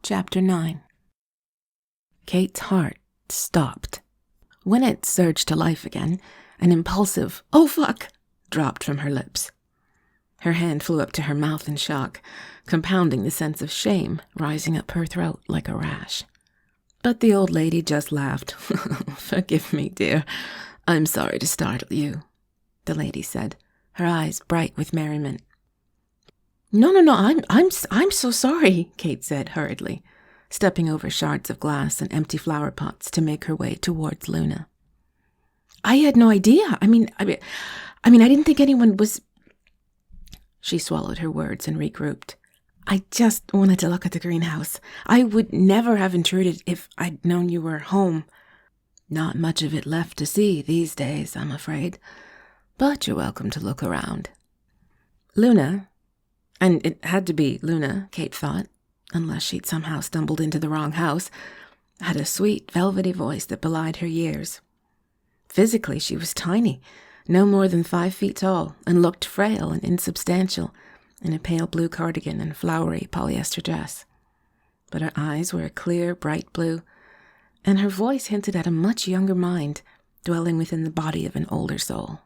Chapter 9. Kate's heart stopped. When it surged to life again, an impulsive, "Oh fuck!" dropped from her lips. Her hand flew up to her mouth in shock, compounding the sense of shame rising up her throat like a rash. But the old lady just laughed. "Forgive me, dear. I'm sorry to startle you," the lady said, her eyes bright with merriment. No, I'm so sorry," Kate said hurriedly, stepping over shards of glass and empty flower pots to make her way towards Luna. "I had no idea. I mean, I didn't think anyone was..." She swallowed her words and regrouped. "I just wanted to look at the greenhouse. I would never have intruded if I'd known you were home. Not much of it left to see these days, I'm afraid. But you're welcome to look around." Luna, and it had to be Luna, Kate thought, unless she'd somehow stumbled into the wrong house, had a sweet, velvety voice that belied her years. Physically, she was tiny, no more than 5 feet tall, and looked frail and insubstantial in a pale blue cardigan and flowery polyester dress. But her eyes were a clear, bright blue, and her voice hinted at a much younger mind dwelling within the body of an older soul.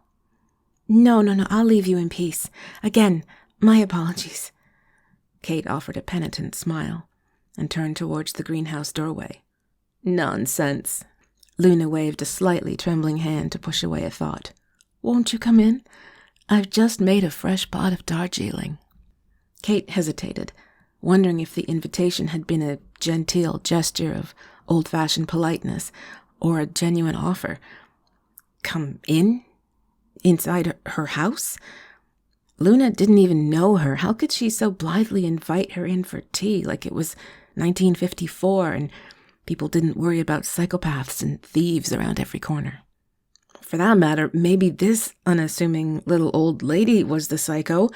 No, I'll leave you in peace. Again, my apologies." Kate offered a penitent smile and turned towards the greenhouse doorway. "Nonsense." Luna waved a slightly trembling hand to push away a thought. "Won't you come in? I've just made a fresh pot of Darjeeling." Kate hesitated, wondering if the invitation had been a genteel gesture of old-fashioned politeness or a genuine offer. Come in? Inside her house? Luna didn't even know her. How could she so blithely invite her in for tea like it was 1954 and people didn't worry about psychopaths and thieves around every corner? For that matter, maybe this unassuming little old lady was the psycho,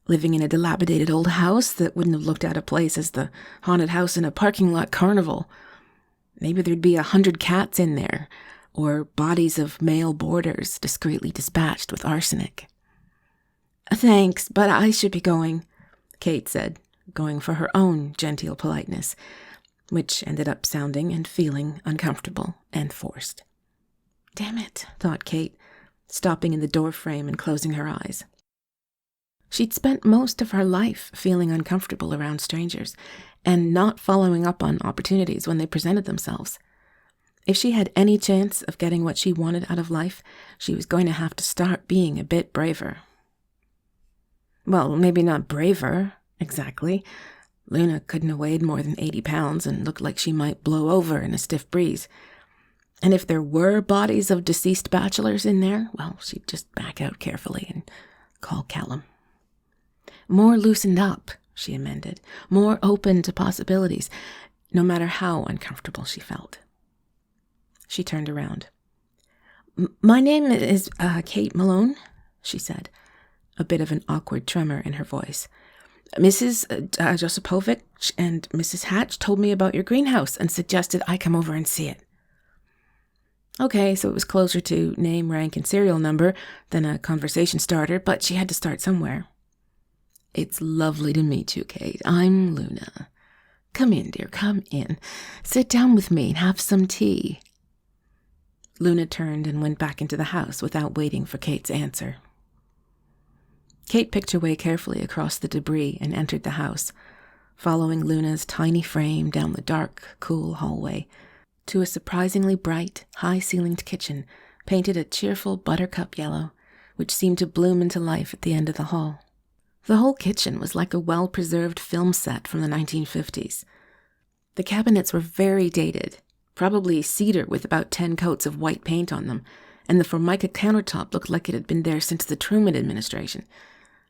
living in a dilapidated old house that wouldn't have looked out of place as the haunted house in a parking lot carnival. Maybe there'd be 100 cats in there, or bodies of male boarders discreetly dispatched with arsenic. "Thanks, but I should be going," Kate said, going for her own genteel politeness, which ended up sounding and feeling uncomfortable and forced. Damn it, thought Kate, stopping in the doorframe and closing her eyes. She'd spent most of her life feeling uncomfortable around strangers and not following up on opportunities when they presented themselves. If she had any chance of getting what she wanted out of life, she was going to have to start being a bit braver. Well, maybe not braver, exactly. Luna couldn't have weighed more than 80 pounds and looked like she might blow over in a stiff breeze. And if there were bodies of deceased bachelors in there, well, she'd just back out carefully and call Callum. More loosened up, she amended, more open to possibilities, no matter how uncomfortable she felt. She turned around. "My name is Kate Malone," she said, a bit of an awkward tremor in her voice. "Mrs. Josipovich and Mrs. Hatch told me about your greenhouse and suggested I come over and see it." Okay, so it was closer to name, rank, and serial number than a conversation starter, but she had to start somewhere. "It's lovely to meet you, Kate. I'm Luna. Come in, dear, come in. Sit down with me and have some tea." Luna turned and went back into the house without waiting for Kate's answer. Kate picked her way carefully across the debris and entered the house, following Luna's tiny frame down the dark, cool hallway to a surprisingly bright, high-ceilinged kitchen painted a cheerful buttercup yellow, which seemed to bloom into life at the end of the hall. The whole kitchen was like a well-preserved film set from the 1950s. The cabinets were very dated, probably cedar with about 10 coats of white paint on them, and the Formica countertop looked like it had been there since the Truman administration.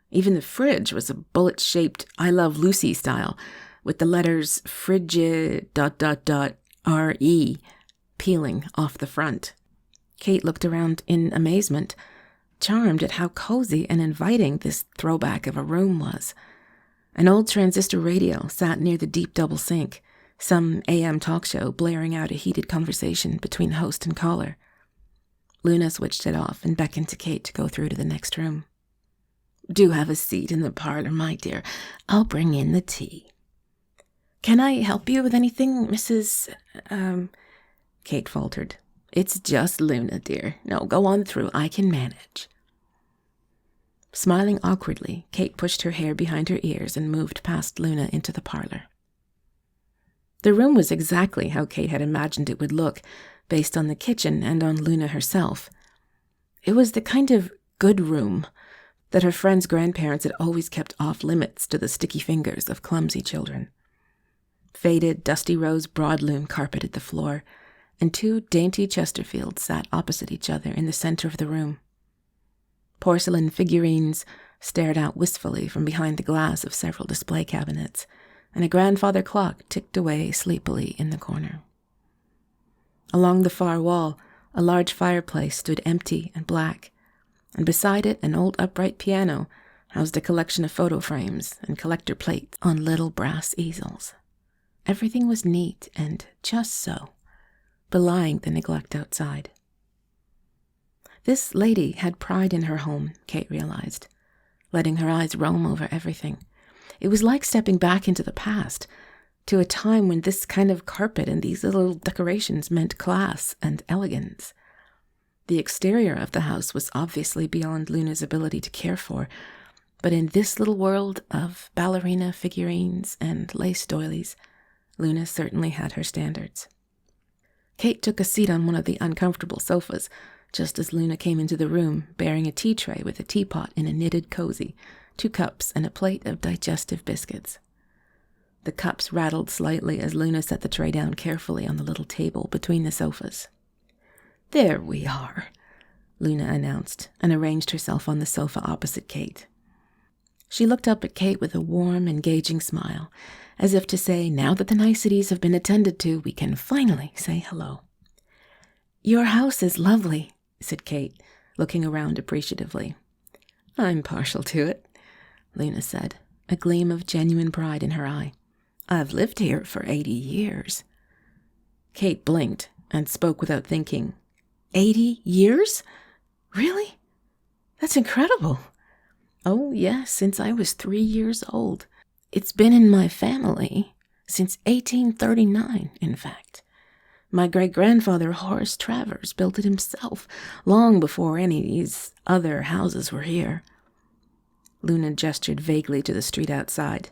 Even the fridge was a bullet-shaped I Love Lucy style, with the letters Frigid ... R.E. peeling off the front. Kate looked around in amazement, charmed at how cozy and inviting this throwback of a room was. An old transistor radio sat near the deep double sink, some AM talk show blaring out a heated conversation between host and caller. Luna switched it off and beckoned to Kate to go through to the next room. "Do have a seat in the parlor, my dear. I'll bring in the tea." Can I help you with anything, Mrs. Kate faltered. It's just Luna, dear. No, go on through. I can manage. Smiling awkwardly, Kate pushed her hair behind her ears and moved past Luna into the parlor. The room was exactly how Kate had imagined it would look, based on the kitchen and on Luna herself. It was the kind of good room that her friend's grandparents had always kept off limits to the sticky fingers of clumsy children. Faded, dusty rose broadloom carpeted the floor, and 2 dainty Chesterfields sat opposite each other in the center of the room. Porcelain figurines stared out wistfully from behind the glass of several display cabinets, and a grandfather clock ticked away sleepily in the corner. Along the far wall, a large fireplace stood empty and black, and beside it an old upright piano housed a collection of photo frames and collector plates on little brass easels. Everything was neat and just so, belying the neglect outside. This lady had pride in her home, Kate realized, letting her eyes roam over everything. It was like stepping back into the past, to a time when this kind of carpet and these little decorations meant class and elegance. The exterior of the house was obviously beyond Luna's ability to care for, but in this little world of ballerina figurines and lace doilies, Luna certainly had her standards. Kate took a seat on one of the uncomfortable sofas, just as Luna came into the room, bearing a tea tray with a teapot in a knitted cozy, 2 cups, and a plate of digestive biscuits. The cups rattled slightly as Luna set the tray down carefully on the little table between the sofas. "There we are," Luna announced, and arranged herself on the sofa opposite Kate. She looked up at Kate with a warm, engaging smile, as if to say, now that the niceties have been attended to, we can finally say hello. "Your house is lovely," said Kate, looking around appreciatively. "I'm partial to it," Luna said, a gleam of genuine pride in her eye. "I've lived here for 80 years. Kate blinked and spoke without thinking. 80 years? Really? That's incredible. "Oh, yes, since I was 3 years old. It's been in my family since 1839, in fact. My great-grandfather Horace Travers built it himself, long before any of these other houses were here." Luna gestured vaguely to the street outside.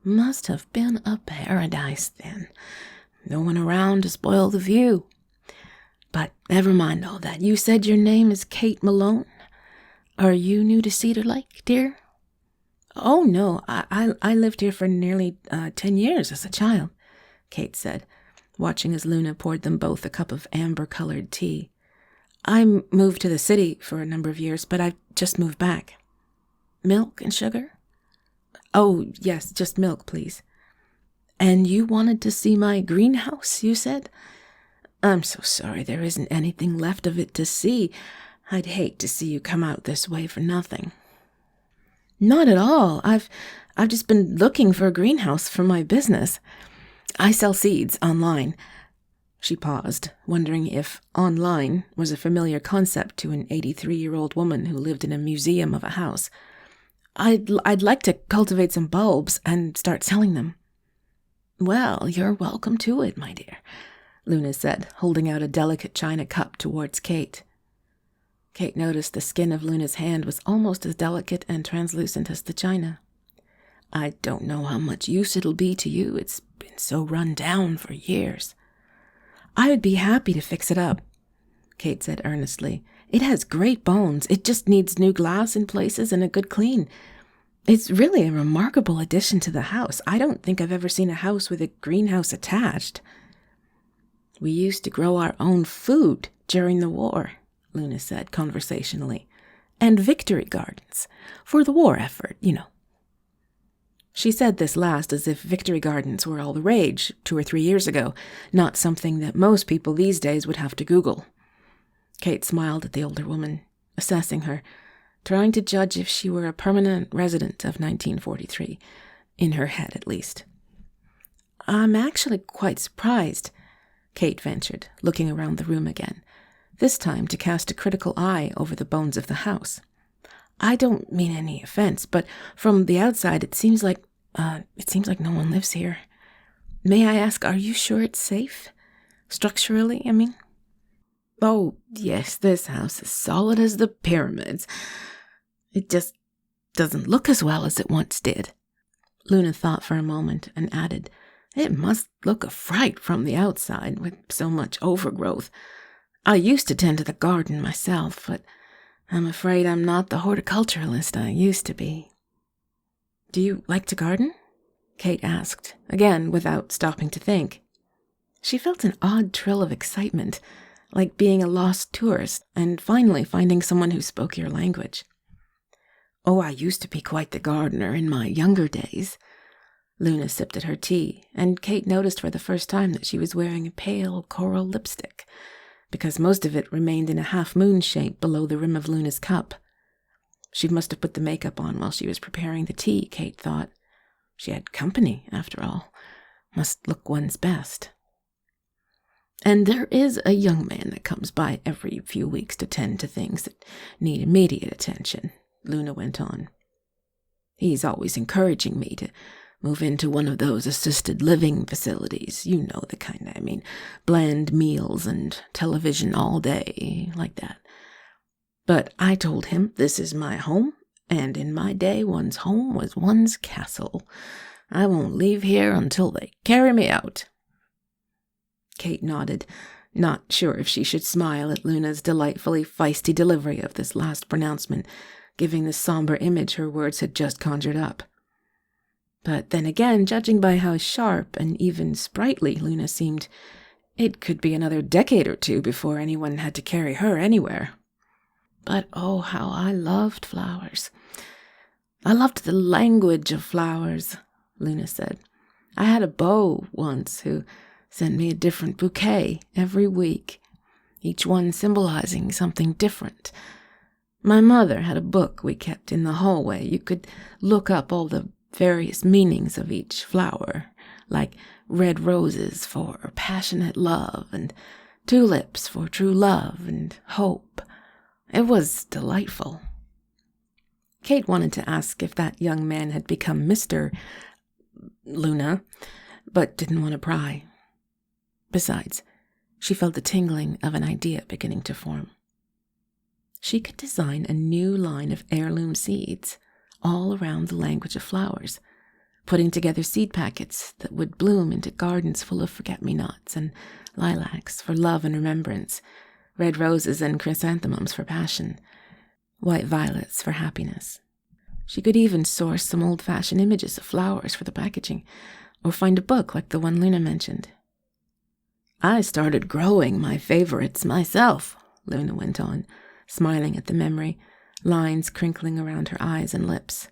"Must have been a paradise then. No one around to spoil the view. But never mind all that. You said your name is Kate Malone. Are you new to Cedar Lake, dear?" "Oh, no, I lived here for nearly 10 years as a child," Kate said, watching as Luna poured them both a cup of amber-colored tea. "I moved to the city for a number of years, but I've just moved back." "Milk and sugar?" "Oh, yes, just milk, please." "And you wanted to see my greenhouse, you said? I'm so sorry there isn't anything left of it to see. I'd hate to see you come out this way for nothing." "Not at all. I've just been looking for a greenhouse for my business. I sell seeds online." She paused, wondering if online was a familiar concept to an 83-year-old woman who lived in a museum of a house. I'd like to cultivate some bulbs and start selling them." "Well, you're welcome to it, my dear," Luna said, holding out a delicate china cup towards Kate. Kate noticed the skin of Luna's hand was almost as delicate and translucent as the china. "I don't know how much use it'll be to you. It's been so run down for years." "I would be happy to fix it up," Kate said earnestly. "It has great bones. It just needs new glass in places and a good clean. It's really a remarkable addition to the house. I don't think I've ever seen a house with a greenhouse attached." "We used to grow our own food during the war," Luna said conversationally, "and victory gardens for the war effort, you know." She said this last as if victory gardens were all the rage 2 or 3 years ago, not something that most people these days would have to Google. Kate smiled at the older woman, assessing her, trying to judge if she were a permanent resident of 1943, in her head at least. "I'm actually quite surprised," Kate ventured, looking around the room again, this time to cast a critical eye over the bones of the house. "I don't mean any offense, but from the outside it seems like no one lives here." May I ask, are you sure it's safe? Structurally, I mean? Oh, yes, this house is solid as the pyramids. It just doesn't look as well as it once did. Luna thought for a moment and added, It must look a fright from the outside with so much overgrowth. I used to tend to the garden myself, but I'm afraid I'm not the horticulturalist I used to be. Do you like to garden? Kate asked, again without stopping to think. She felt an odd thrill of excitement, like being a lost tourist and finally finding someone who spoke your language. Oh, I used to be quite the gardener in my younger days. Luna sipped at her tea, and Kate noticed for the first time that she was wearing a pale coral lipstick, because most of it remained in a half-moon shape below the rim of Luna's cup. She must have put the makeup on while she was preparing the tea, Kate thought. She had company, after all. Must look one's best. And there is a young man that comes by every few weeks to tend to things that need immediate attention, Luna went on. He's always encouraging me to move into one of those assisted living facilities. You know the kind I mean. Bland meals and television all day, like that. But I told him this is my home, and in my day one's home was one's castle. I won't leave here until they carry me out. Kate nodded, not sure if she should smile at Luna's delightfully feisty delivery of this last pronouncement, giving the somber image her words had just conjured up. But then again, judging by how sharp and even sprightly Luna seemed, it could be another decade or two before anyone had to carry her anywhere. But oh, how I loved flowers. I loved the language of flowers, Luna said. I had a beau once who sent me a different bouquet every week, each one symbolizing something different. My mother had a book we kept in the hallway. You could look up all the various meanings of each flower, like red roses for passionate love and tulips for true love and hope. It was delightful. Kate wanted to ask if that young man had become Mr. Luna, but didn't want to pry. Besides, she felt the tingling of an idea beginning to form. She could design a new line of heirloom seeds, all around the language of flowers, putting together seed packets that would bloom into gardens full of forget-me-nots and lilacs for love and remembrance, red roses and chrysanthemums for passion, white violets for happiness. She could even source some old-fashioned images of flowers for the packaging, or find a book like the one Luna mentioned. I started growing my favorites myself, Luna went on, smiling at the memory, lines crinkling around her eyes and lips.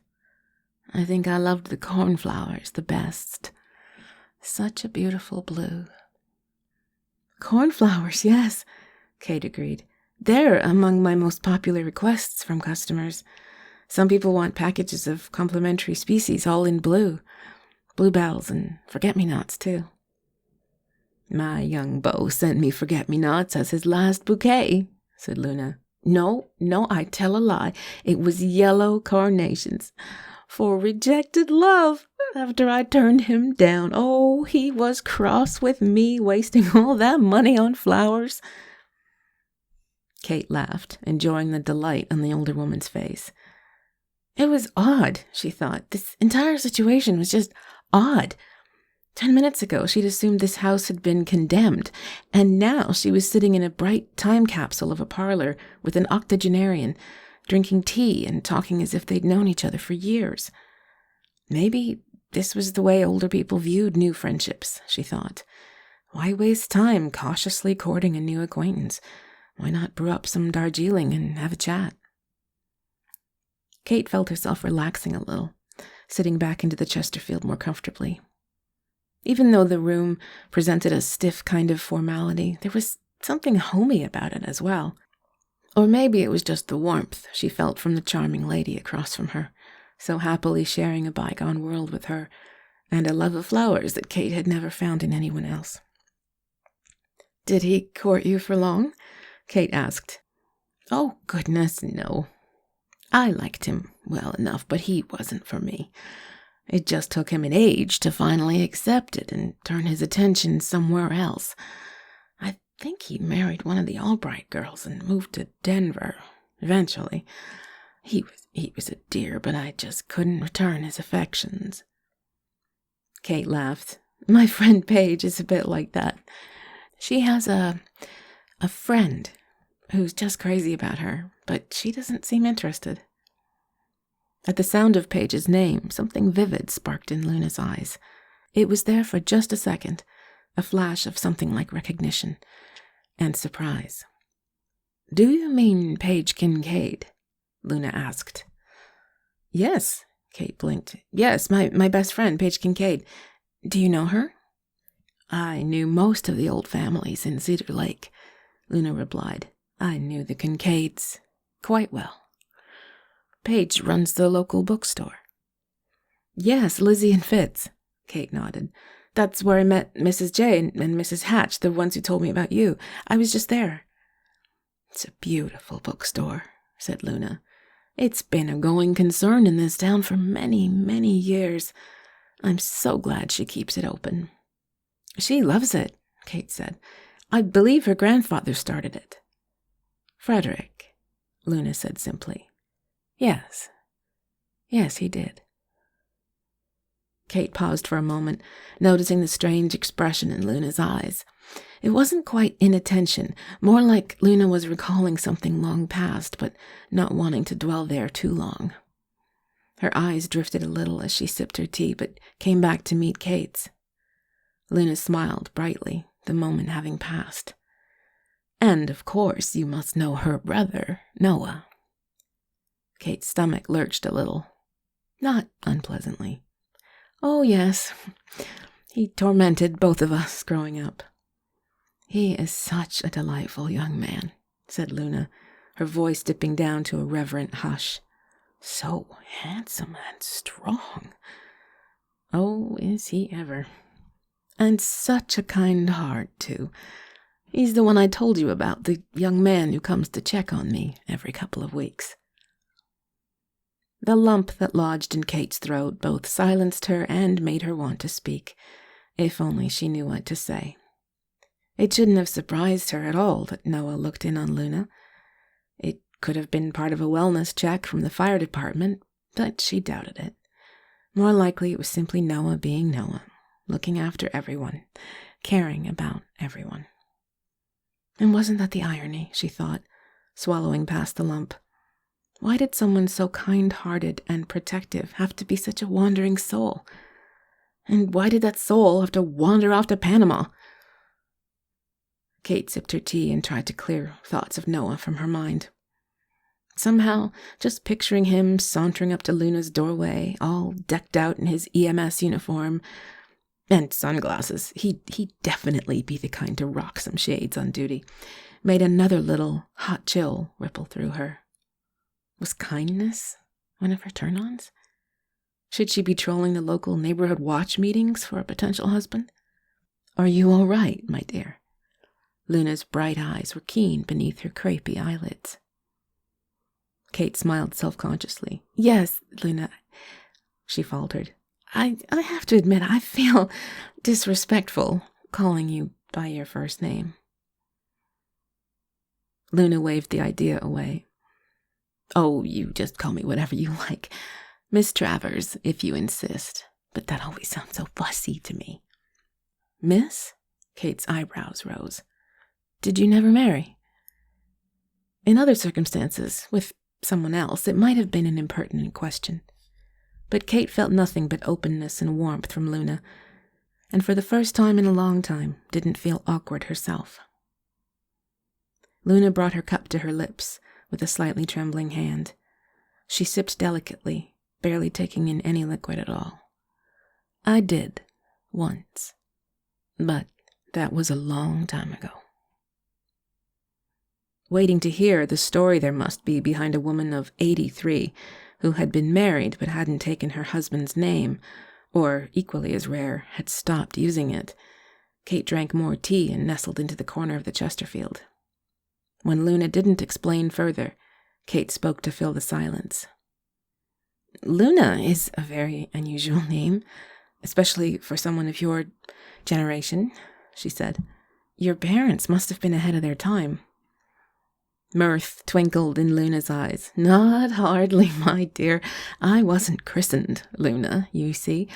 I think I loved the cornflowers the best. Such a beautiful blue. Cornflowers, yes, Kate agreed. They're among my most popular requests from customers. Some people want packages of complementary species all in blue. Bluebells and forget-me-nots, too. My young beau sent me forget-me-nots as his last bouquet, said Luna. No, I tell a lie. It was yellow carnations. For rejected love, after I turned him down. Oh, he was cross with me, wasting all that money on flowers. Kate laughed, enjoying the delight on the older woman's face. It was odd, she thought. This entire situation was just odd. 10 minutes ago, she'd assumed this house had been condemned, and now she was sitting in a bright time capsule of a parlor with an octogenarian, drinking tea and talking as if they'd known each other for years. Maybe this was the way older people viewed new friendships, she thought. Why waste time cautiously courting a new acquaintance? Why not brew up some Darjeeling and have a chat? Kate felt herself relaxing a little, sitting back into the Chesterfield more comfortably. Even though the room presented a stiff kind of formality, there was something homey about it as well. Or maybe it was just the warmth she felt from the charming lady across from her, so happily sharing a bygone world with her, and a love of flowers that Kate had never found in anyone else. Did he court you for long? Kate asked. Oh, goodness, no. I liked him well enough, but he wasn't for me. It just took him an age to finally accept it and turn his attention somewhere else. I think he married one of the Albright girls and moved to Denver, eventually. He was a dear, but I just couldn't return his affections." Kate laughed. "My friend Paige is a bit like that. She has a friend who's just crazy about her, but she doesn't seem interested." At the sound of Paige's name, something vivid sparked in Luna's eyes. It was there for just a second, a flash of something like recognition and surprise. "Do you mean Paige Kincaid?" Luna asked. "Yes," Kate blinked. "Yes, my best friend, Paige Kincaid. Do you know her?" "I knew most of the old families in Cedar Lake," Luna replied. "I knew the Kincaids quite well. Paige runs the local bookstore." "Yes, Lizzie and Fitz," Kate nodded. "That's where I met Mrs. J and Mrs. Hatch, the ones who told me about you. I was just there." "It's a beautiful bookstore," said Luna. "It's been a going concern in this town for many, many years. I'm so glad she keeps it open." "She loves it," Kate said. "I believe her grandfather started it." "Frederick," Luna said simply. Yes, he did." Kate paused for a moment, noticing the strange expression in Luna's eyes. It wasn't quite inattention, more like Luna was recalling something long past, but not wanting to dwell there too long. Her eyes drifted a little as she sipped her tea, but came back to meet Kate's. Luna smiled brightly, the moment having passed. "And, of course, you must know her brother, Noah." Kate's stomach lurched a little, not unpleasantly. "Oh, yes. He tormented both of us growing up." "He is such a delightful young man," said Luna, her voice dipping down to a reverent hush. "So handsome and strong." "Oh, is he ever. And such a kind heart, too. He's the one I told you about, the young man who comes to check on me every couple of weeks." The lump that lodged in Kate's throat both silenced her and made her want to speak, if only she knew what to say. It shouldn't have surprised her at all that Noah looked in on Luna. It could have been part of a wellness check from the fire department, but she doubted it. More likely it was simply Noah being Noah, looking after everyone, caring about everyone. And wasn't that the irony, she thought, swallowing past the lump? Why did someone so kind-hearted and protective have to be such a wandering soul? And why did that soul have to wander off to Panama? Kate sipped her tea and tried to clear thoughts of Noah from her mind. Somehow, just picturing him sauntering up to Luna's doorway, all decked out in his EMS uniform and sunglasses, he'd definitely be the kind to rock some shades on duty, made another little hot chill ripple through her. Was kindness one of her turn-ons? Should she be trolling the local neighborhood watch meetings for a potential husband? "Are you all right, my dear?" Luna's bright eyes were keen beneath her crepey eyelids. Kate smiled self-consciously. "Yes, Luna," she faltered. I have to admit, I feel disrespectful calling you by your first name." Luna waved the idea away. "Oh, you just call me whatever you like. Miss Travers, if you insist. But that always sounds so fussy to me." "Miss?" Kate's eyebrows rose. "Did you never marry?" In other circumstances, with someone else, it might have been an impertinent question. But Kate felt nothing but openness and warmth from Luna, and for the first time in a long time, didn't feel awkward herself. Luna brought her cup to her lips with a slightly trembling hand. She sipped delicately, barely taking in any liquid at all. "I did, once, but that was a long time ago." Waiting to hear the story there must be behind a woman of 83 who had been married but hadn't taken her husband's name, or, equally as rare, had stopped using it, Kate drank more tea and nestled into the corner of the Chesterfield. When Luna didn't explain further, Kate spoke to fill the silence. Luna is a very unusual name, especially for someone of your generation, she said. Your parents must have been ahead of their time. Mirth twinkled in Luna's eyes. Not hardly, my dear. I wasn't christened Luna, you see.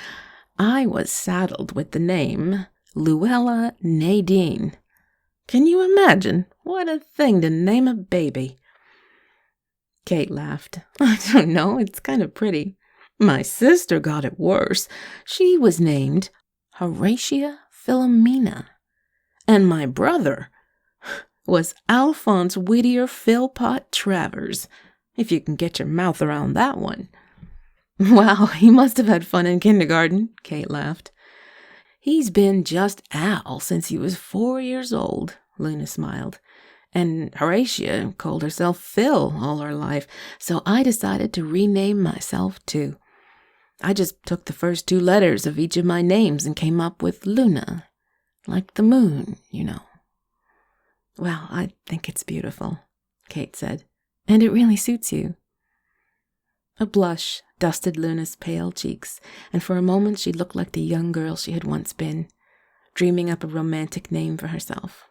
I was saddled with the name Luella Nadine. Can you imagine? What a thing to name a baby. Kate laughed. I don't know, it's kind of pretty. My sister got it worse. She was named Horatia Philomena. And my brother was Alphonse Whittier Philpott Travers, if you can get your mouth around that one. Wow, he must have had fun in kindergarten, Kate laughed. He's been just Al since he was 4 years old, Luna smiled. And Horatia called herself Phil all her life, so I decided to rename myself too. I just took the first 2 letters of each of my names and came up with Luna, like the moon, you know. Well, I think it's beautiful, Kate said, and it really suits you. A blush dusted Luna's pale cheeks, and for a moment she looked like the young girl she had once been, dreaming up a romantic name for herself.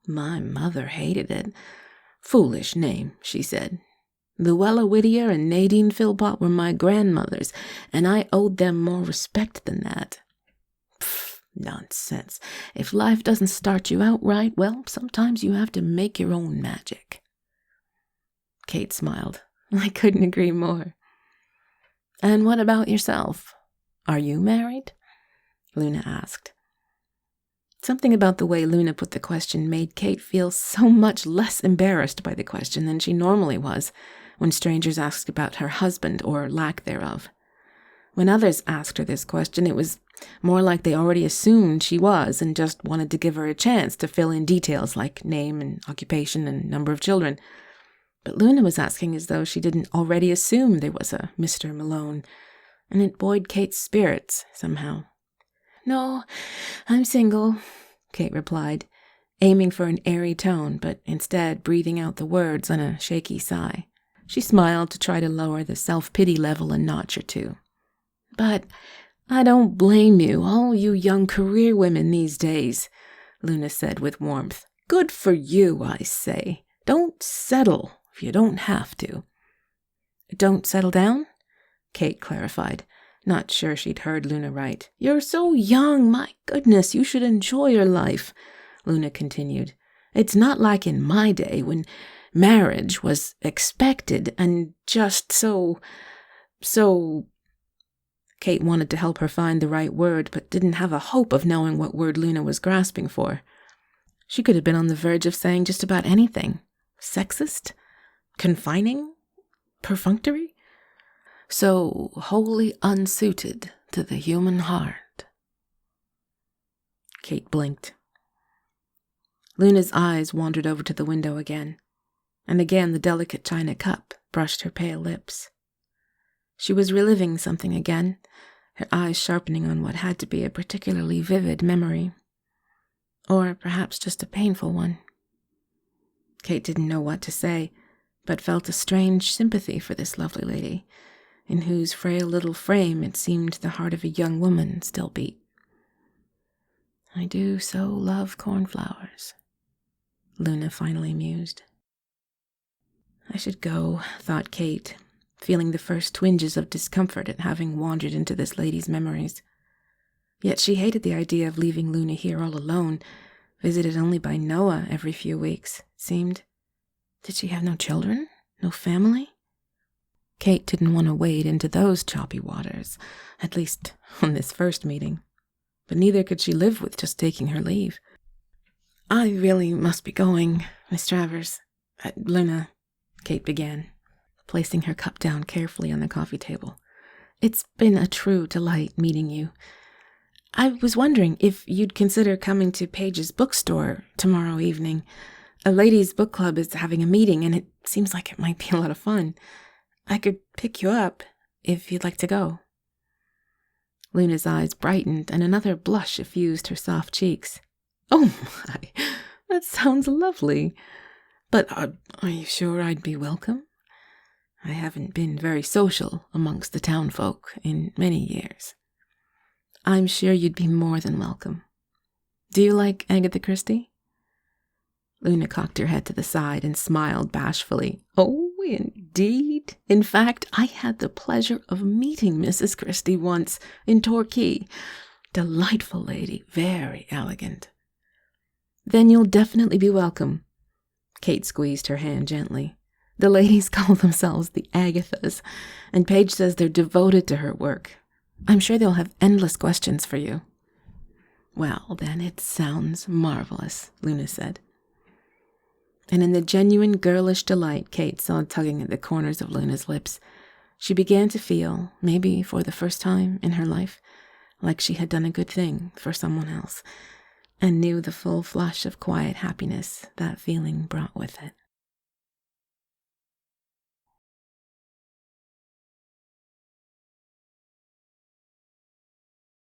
My mother hated it. Foolish name, she said. Luella Whittier and Nadine Philpott were my grandmothers, and I owed them more respect than that. Pfft, nonsense. If life doesn't start you out right, well, sometimes you have to make your own magic. Kate smiled. I couldn't agree more. And what about yourself? Are you married? Luna asked. Something about the way Luna put the question made Kate feel so much less embarrassed by the question than she normally was when strangers asked about her husband or lack thereof. When others asked her this question, it was more like they already assumed she was and just wanted to give her a chance to fill in details like name and occupation and number of children. But Luna was asking as though she didn't already assume there was a Mr. Malone, and it buoyed Kate's spirits somehow. No, I'm single, Kate replied, aiming for an airy tone, but instead breathing out the words on a shaky sigh. She smiled to try to lower the self-pity level a notch or 2. But I don't blame you, all you young career women these days, Luna said with warmth. Good for you, I say. Don't settle if you don't have to. Don't settle down? Kate clarified, not sure she'd heard Luna right. You're so young, my goodness, you should enjoy your life, Luna continued. It's not like in my day when marriage was expected and just so... Kate wanted to help her find the right word, but didn't have a hope of knowing what word Luna was grasping for. She could have been on the verge of saying just about anything. Sexist? Confining? Perfunctory? So wholly unsuited to the human heart. Kate blinked. Luna's eyes wandered over to the window again, and again the delicate china cup brushed her pale lips. She was reliving something again, her eyes sharpening on what had to be a particularly vivid memory. Or perhaps just a painful one. Kate didn't know what to say, but felt a strange sympathy for this lovely lady, in whose frail little frame it seemed the heart of a young woman still beat. I do so love cornflowers, Luna finally mused. I should go, thought Kate, feeling the first twinges of discomfort at having wandered into this lady's memories. Yet she hated the idea of leaving Luna here all alone, visited only by Noah every few weeks, it seemed. Did she have no children? No family? Kate didn't want to wade into those choppy waters, at least on this first meeting. But neither could she live with just taking her leave. I really must be going, Miss Travers. Luna, Kate began, placing her cup down carefully on the coffee table. It's been a true delight meeting you. I was wondering if you'd consider coming to Paige's bookstore tomorrow evening. A ladies' book club is having a meeting, and it seems like it might be a lot of fun. I could pick you up if you'd like to go. Luna's eyes brightened, and another blush suffused her soft cheeks. Oh my, that sounds lovely. But are you sure I'd be welcome? I haven't been very social amongst the townfolk in many years. I'm sure you'd be more than welcome. Do you like Agatha Christie? Luna cocked her head to the side and smiled bashfully. Oh, indeed. In fact, I had the pleasure of meeting Mrs. Christie once in Torquay. Delightful lady, very elegant. Then you'll definitely be welcome. Kate squeezed her hand gently. The ladies call themselves the Agathas, and Paige says they're devoted to her work. I'm sure they'll have endless questions for you. Well, then it sounds marvelous, Luna said. And in the genuine girlish delight Kate saw tugging at the corners of Luna's lips, she began to feel, maybe for the first time in her life, like she had done a good thing for someone else, and knew the full flush of quiet happiness that feeling brought with it.